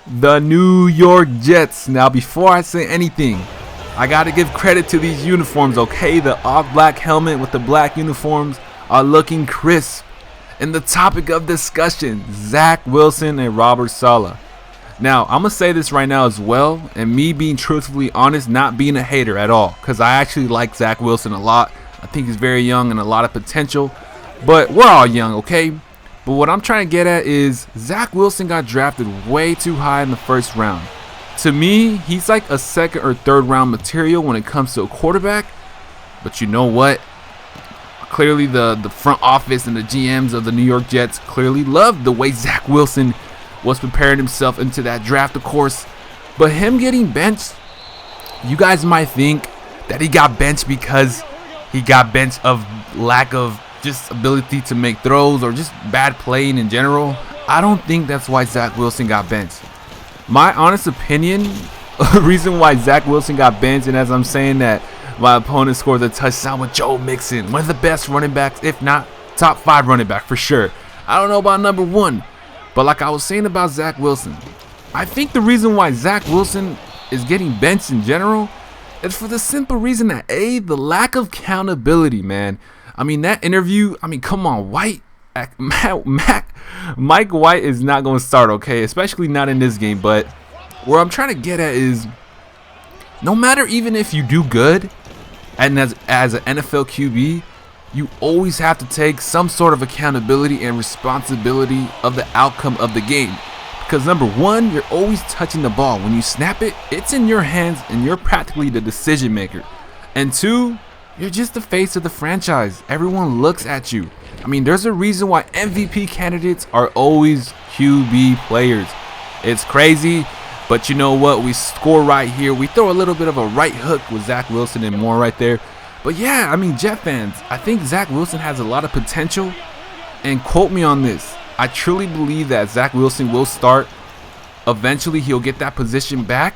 the New York Jets. Now, before I say anything, I got to give credit to these uniforms, okay? The all-black helmet with the black uniforms are looking crisp. And the topic of discussion, Zach Wilson and Robert Saleh. Now, I'm going to say this right now as well, and me being truthfully honest, not being a hater at all, because I actually like Zach Wilson a lot. I think he's very young and a lot of potential, but we're all young, okay? But what I'm trying to get at is Zach Wilson got drafted way too high in the first round. To me, he's like a second or third round material when it comes to a quarterback, but you know what? Clearly the front office and the GMs of the New York Jets clearly loved the way Zach Wilson was preparing himself into that draft, of course. But him getting benched, you guys might think that he got benched because he got benched of lack of just ability to make throws or just bad playing in general. I don't think that's why Zach Wilson got benched. My honest opinion, the reason why Zach Wilson got benched, and as I'm saying that, my opponent scored a touchdown with Joe Mixon, one of the best running backs, if not top 5 running back for sure. I don't know about number 1, but like I was saying about Zach Wilson, I think the reason why Zach Wilson is getting benched in general is for the simple reason that the lack of accountability, man. I mean, that interview, come on, Mike White is not going to start, okay, especially not in this game. But where I'm trying to get at is, no matter even if you do good, and as an NFL QB, you always have to take some sort of accountability and responsibility of the outcome of the game. Because number 1, you're always touching the ball. When you snap it, it's in your hands and you're practically the decision maker. And 2, you're just the face of the franchise. Everyone looks at you. I mean, there's a reason why MVP candidates are always QB players. It's crazy. But you know what? We score right here. We throw a little bit of a right hook with Zach Wilson and more right there. But yeah, I mean, Jet fans, I think Zach Wilson has a lot of potential. And quote me on this. I truly believe that Zach Wilson will start. Eventually, he'll get that position back.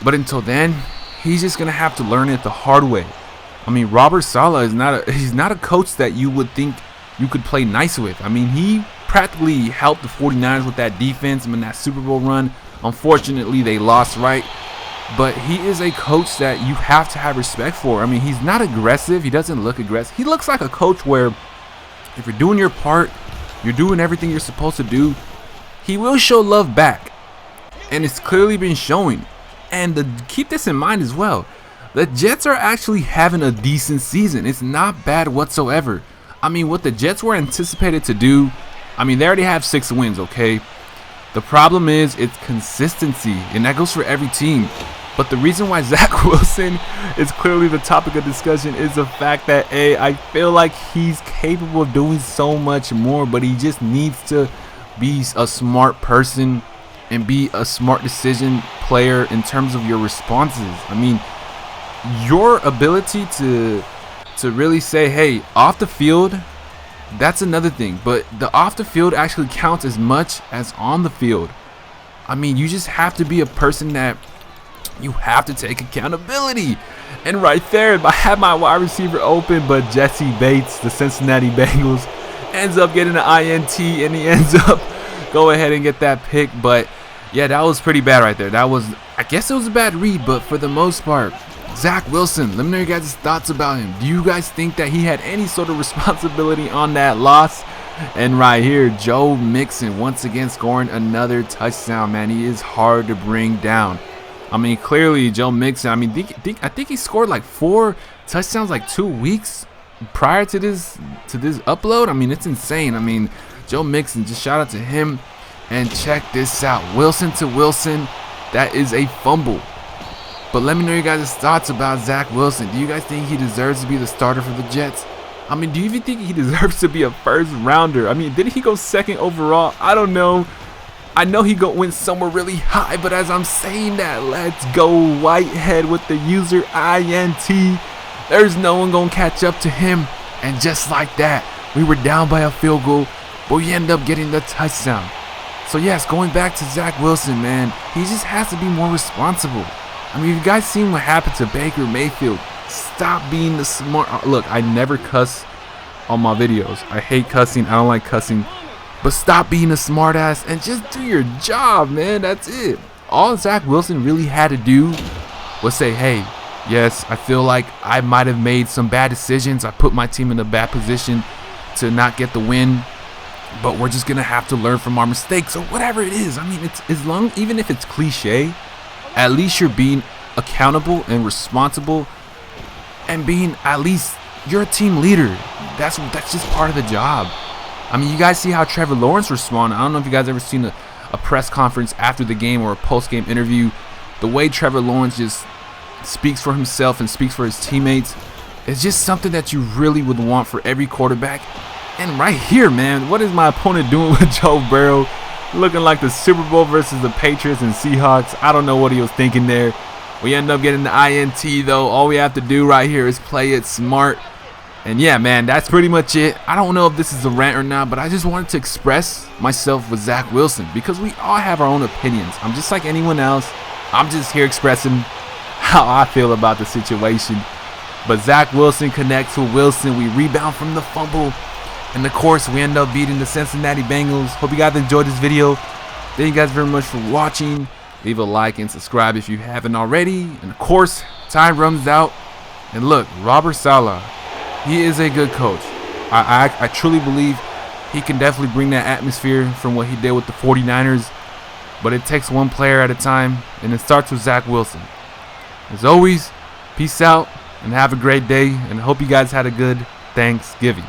But until then, he's just going to have to learn it the hard way. I mean, Robert Saleh is not a coach that you would think you could play nice with. I mean, he practically helped the 49ers with that defense in that Super Bowl run. Unfortunately, they lost, right? But he is a coach that you have to have respect for. I mean, he's not aggressive. He doesn't look aggressive. He looks like a coach where if you're doing your part, you're doing everything you're supposed to do, he will show love back. And it's clearly been showing. And keep this in mind as well. The Jets are actually having a decent season. It's not bad whatsoever. I mean, what the Jets were anticipated to do, I mean, they already have 6 wins, okay? The problem is it's consistency, and that goes for every team. But the reason why Zach Wilson is clearly the topic of discussion is the fact that, I feel like he's capable of doing so much more, but he just needs to be a smart person and be a smart decision player in terms of your responses. I mean, your ability to really say, hey, off the field, that's another thing. But the off the field actually counts as much as on the field. I mean, you just have to be a person that you have to take accountability. And right there, I had my wide receiver open, but Jesse Bates, the Cincinnati Bengals, ends up getting an INT, and he ends up go ahead and get that pick. But yeah, that was pretty bad right there. I guess it was a bad read, but for the most part, Zach Wilson, let me know your guys' thoughts about him. Do you guys think that he had any sort of responsibility on that loss? And right here, Joe Mixon once again scoring another touchdown, man. He is hard to bring down. I mean, clearly, Joe Mixon, I mean, I think he scored like 4 touchdowns like 2 weeks prior to this upload. I mean, it's insane. I mean, Joe Mixon, just shout out to him. And check this out. Wilson to Wilson, that is a fumble. But let me know your guys' thoughts about Zach Wilson. Do you guys think he deserves to be the starter for the Jets? I mean, do you even think he deserves to be a first rounder? I mean, didn't he go 2nd overall? I don't know. I know he went somewhere really high, but as I'm saying that, let's go Whitehead with the user INT. There's no one going to catch up to him. And just like that, we were down by a field goal, but we end up getting the touchdown. So yes, going back to Zach Wilson, man, he just has to be more responsible. I mean, you guys seen what happened to Baker Mayfield. Stop being the smart. Look, I never cuss on my videos. I hate cussing. I don't like cussing. But stop being a smartass and just do your job, man. That's it. All Zach Wilson really had to do was say, hey, yes, I feel like I might have made some bad decisions. I put my team in a bad position to not get the win, but we're just gonna have to learn from our mistakes or whatever it is. I mean, it's even if it's cliche, at least you're being accountable and responsible, and being, at least you're a team leader. That's just part of the job. I mean, you guys see how Trevor Lawrence responded. I don't know if you guys ever seen a press conference after the game or a post-game interview. The way Trevor Lawrence just speaks for himself and speaks for his teammates is just something that you really would want for every quarterback. And right here, man, what is my opponent doing with Joe Burrow? Looking like the Super Bowl versus the Patriots and Seahawks. I don't know what he was thinking there. We end up getting the INT, though. All we have to do right here is play it smart. And yeah, man, that's pretty much it. I don't know if this is a rant or not, but I just wanted to express myself with Zach Wilson because we all have our own opinions. I'm just like anyone else. I'm just here expressing how I feel about the situation. But Zach Wilson connects with Wilson. We rebound from the fumble. And of course, we end up beating the Cincinnati Bengals. Hope you guys enjoyed this video. Thank you guys very much for watching. Leave a like and subscribe if you haven't already. And of course, time runs out. And look, Robert Saleh, he is a good coach. I truly believe he can definitely bring that atmosphere from what he did with the 49ers. But it takes one player at a time, and it starts with Zach Wilson. As always, peace out and have a great day. And I hope you guys had a good Thanksgiving.